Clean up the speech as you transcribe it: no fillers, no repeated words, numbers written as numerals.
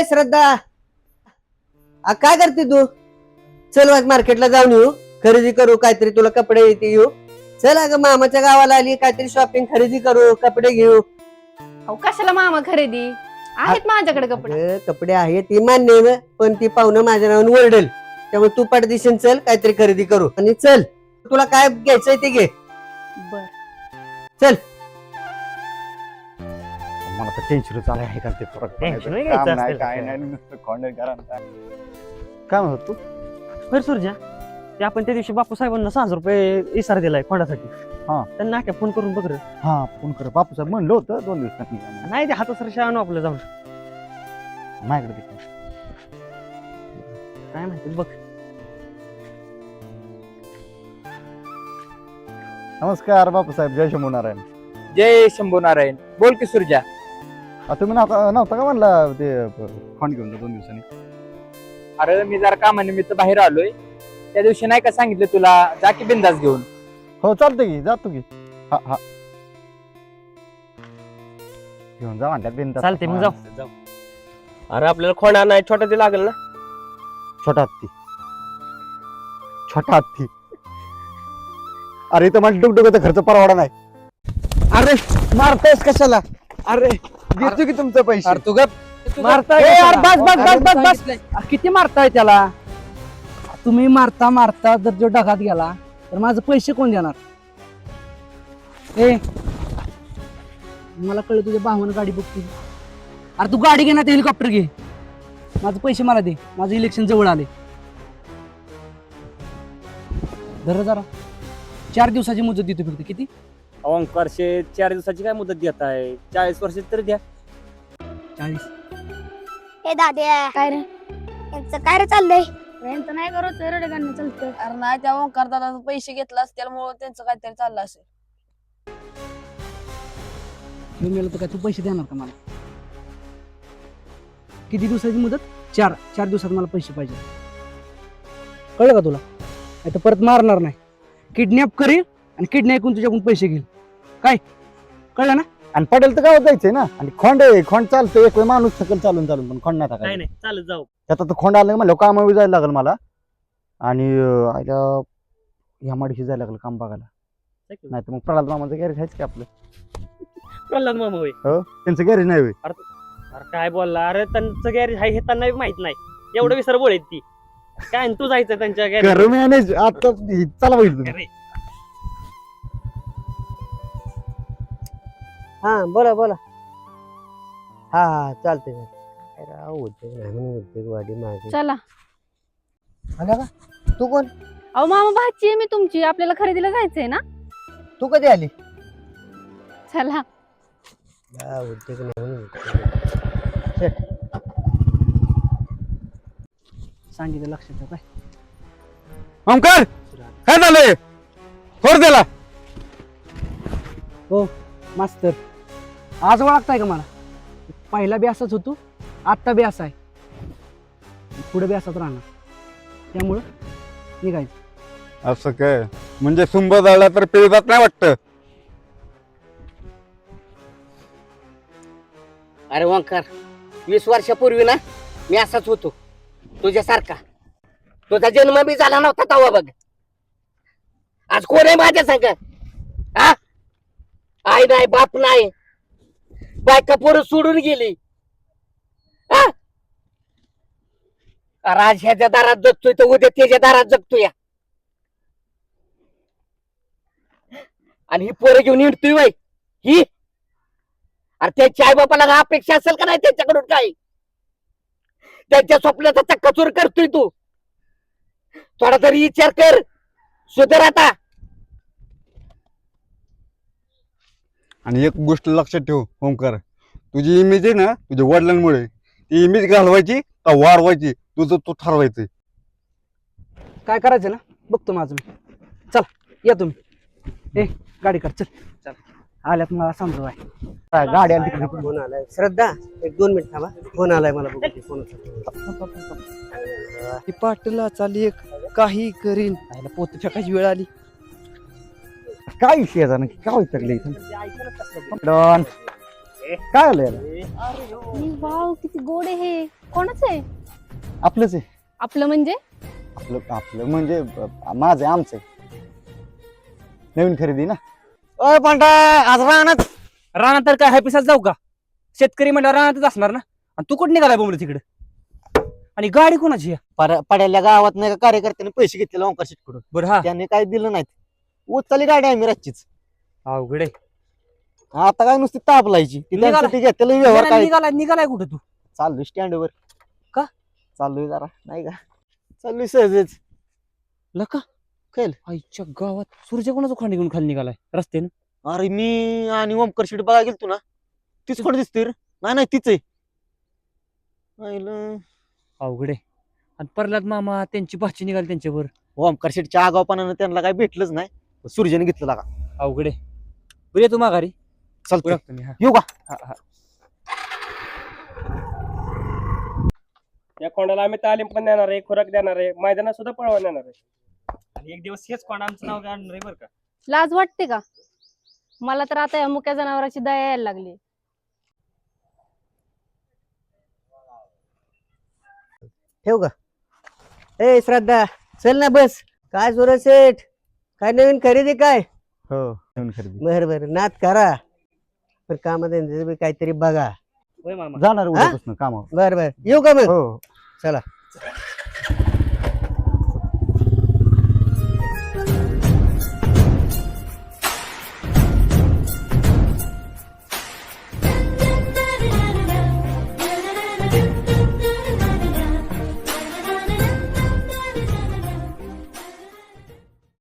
श्रद्धा काय करते तू? चल वाज मार्केटला जाऊन येऊ, खरेदी करू काहीतरी, तुला कपडे येते येऊ. चल अगं मामाच्या गावाला आली, काहीतरी शॉपिंग खरेदी करू, कपडे घेऊ. अहो कशाला मामा खरेदी आहेत माझ्याकडे कपडे. अगं, कपडे आहेत ती मान्य आहे, पण ती पाहुणं माझ्या नावाने ओरडेल. त्यामुळे तू पडदिशीन चल, काहीतरी खरेदी करू. आणि चल, तुला काय घ्यायचंय ते घे. बर चल. मला तर टेन्शन चालू आहे का ते टेन्शन नाही घ्यायचं नाही असतं. काय नाही नुसतं खोंड करा काय म्हणत तू बरं सुरजा, ते आपण त्या दिवशी बापू साहेबांना 6,000 रुपये इशारा दिलाय खोंडासाठी. हा. त्यांना नाक्या फोन करून बघ रे. हा फोन कर बापू साहेब म्हणलं होतं 2 दिवसांनी नाही ते हातासरशा आणू आपलं जाऊन. माझ्याकडे काय माहिती बघ. नमस्कार बापू साहेब, जय शंभू नारायण. जय शंभू नारायण. बोल की सुरजा. तुम्ही नव्हता का म्हणला ते खोंड घेऊन 2 दिवसांनी? अरे मी जरा कामानिमित्त बाहेर आलोय. त्या दिवशी नाही का सांगितलं तुला, जा की बिंदास घेऊन. हो चालतंय की, जातो की. हा हा घेऊन जा म्हणतात बिनधास्त. चालते मग जाऊ. अरे आपल्याला खोंडा नाही, छोटा ते लागेल ना. छोटा हत्ती अरे इथं मला डुकडुकाचा खर्च परवडा नाही. अरे मारतायस कशाला? अरे देतो की तुमचं पैसे. अरे तू गप. मारताय किती मारताय त्याला? तुम्ही मारता जर जो ढगात गेला तर माझं पैसे कोण देणार? मला कळलं तुझ्या भावानं गाडी बुक केली. अरे तू गाडी घे ना, ते हेलिकॉप्टर घे. माझे पैसे मला दे, माझं इलेक्शन जवळ आले. धर जरा, 4 दिवसाची मुदत देतो फक्त. किती? ओंकार शेठ 4 दिवसाची काय मुदत देत आहे? 40 वर्ष तरी द्या. 40. हे दाद्या, काय रे यांचं काय रे चाललंय? यांचं नाही करत रडगाणं चालतं. अरे नाही, त्या ओंकार दादा पैसे घेतला त्यामुळे त्यांचं काहीतरी चाललं असेल. मी मेलो तर काय तू पैसे देणार का मला? किती दिवसाची मुदत? 4 दिवसात मला पैसे पाहिजे. कळलं का तुला? नाही तर परत मारणार नाही. किडनॅप करेल आणि किडनॅप करून तुझ्याकडून पैसे घेईल. काय कळलं ना? आणि पडेल तर गावात जायचंय ना. आणि खोंड चालतं, एक वेळ माणूस थकल चालून पण खोंड नाही काय टाकायचं. नाही चालत जाऊ. त्यात आता खोंड आलं म्हणलं काम जायला लागेल मला. आणि ह्या माडीशी जायला लागलं काम बघायला. नाही तर मग प्रल्हाद मामाचं गॅरेज आहेच की आपलं. प्रल्हाद मामा होय. हो त्यांचं गॅरेज नाही होय. अरे काय बोलला? अरे त्यांचं गॅरेज आहे हे त्यांना माहित नाही. एवढं विसर बोलेत ती. काय आणि तू जायचं त्यांच्या गॅरेज? घर मॅनेज आता चला बघितलं. हा बोला. हा चालते. उद्योग नाही म्हणून उद्योगवाडी मागे. चला. आला का? तू कोण? अहो मामा भाची आहे मी तुमची, आपल्याला खरेदीला जायचंय ना. तू कधी आली? चला. उद्योग नाही म्हणून सांगितलं लक्षात ठेव. काय ओंकार काय झालंय? थोड दिला हो मास्तर, आज ओळखताय का मला? पहिला बी असाच होतो, आत्ता बी असा आहे, पुढे बी असाच राहणार. त्यामुळं निघायचं. असं काय म्हणजे सुंब झाला तर पिळजात नाही वाटत? अरे ओंकार 20 वर्षापूर्वी ना मी असाच होतो तुझ्यासारखा. तुझा जन्म बी झाला नव्हता तेव्हा बघ. आज कोण आहे माझ्या संग? हा, आई नाही, बाप नाही, बायका पोरं सोडून गेली. हा, आज ह्याच्या दारात जगतोय तर उद्या त्याच्या दारात जगतोय. आणि ही पोरं घेऊन हिंडतोय वय ही. अरे त्याच्या आई बापाला अपेक्षा असेल का नाही त्यांच्याकडून? काय त्यांच्या स्वप्नाचा चक्काचूर करतोय तू? थोडा तरी विचार कर, सुधर आता. आणि एक गोष्ट लक्षात ठेव ओंकार, तुझी इमेज आहे ना तुझ्या वडिलांमुळे, ती इमेज घालवायची का वाढवायची तुझं तू ठरवायचं. काय करायचं ना बघतो माझं मी. चल या तुम्ही. गाडी कर. चल आल्यात मला समजू आहे. गाडी आली तिकडे. फोन आलाय. श्रद्धा 1-2 मिनिट थांबा, फोन आलाय मला. बघू फोनचा. पाटलाचा लेख काही करीन. पोत फेकायची वेळ आली. काय विषय आहे नक्की? काय विचारलं इथं? डॉन काय आलं याला? वाव किती गोड आहे हे. कोणाच आहे? आपलंच आहे. आपलं म्हणजे? आपलं आपलं म्हणजे माझं आहे, आमचं आहे. नवीन खरेदी ना. अय पांडा, आज राहणार रानात तर काय हायपिसात जाऊ का? शेतकरी म्हणल्यावर रानातच असणार ना. आणि तू कुठं निघालाय बोंबलं तिकडे? आणि गाडी कोणाची आहे? पड्याल्या गावात नाही का कार्यकर्त्याने पैसे घेतलेले ओंकार शेटकडून, बरं हा त्याने काय दिलं नाहीत. उचलली गाडी आम्ही रातचीच. अवघड आहे. आता काय नुसती ताप लायची निघाला. घेतलेलं व्यवहार काय. निघालाय कुठं तू? चाललोय स्टँडवर. का? चाललोय जरा नाही का, चाललोय सहजच. लका खेळ. आईच्या गावात सूर्य कोणाचा खांडी घेऊन खाली निघालाय रस्त्यानं? अरे मी आणि ओमकार शेट बघा गेलतो ना, तीच कोण दिसते रे? नाही तीच आहे. अवघड आहे. आणि प्रल्हाद मामा त्यांची भाची निघाली त्यांच्यावर. ओमकार शेटच्या आगावपणानं त्यांना काय भेटलंच नाही, सूर्याने घेतलं लागा. अवघड आहे. बरं ये तू माघारी. चालतोय. ओळखतो मी, हा. येऊ का? हा, हा. या कोणाला आम्ही तालीम पण देणार आहे, खुराक देणार आहे, मैदानात सुद्धा पळवा देणार आहे. आणि एक दिवस हेच कोण आमचं नाव काढणार आहे बरं का. लाज वाटते का? मला तर आता या मुक्या जनावराची दया यायला लागली. ठेवू का? ए श्रद्धा, चल ना बस. काय सुरज शेठ, काय नवीन खरेदी काय? हो, नवीन खरेदी. बर नाद करा, पण कामात काहीतरी बघा. होय मामा. जाणार उद्यापासून कामावर. बर येऊ का मग? हो. चला.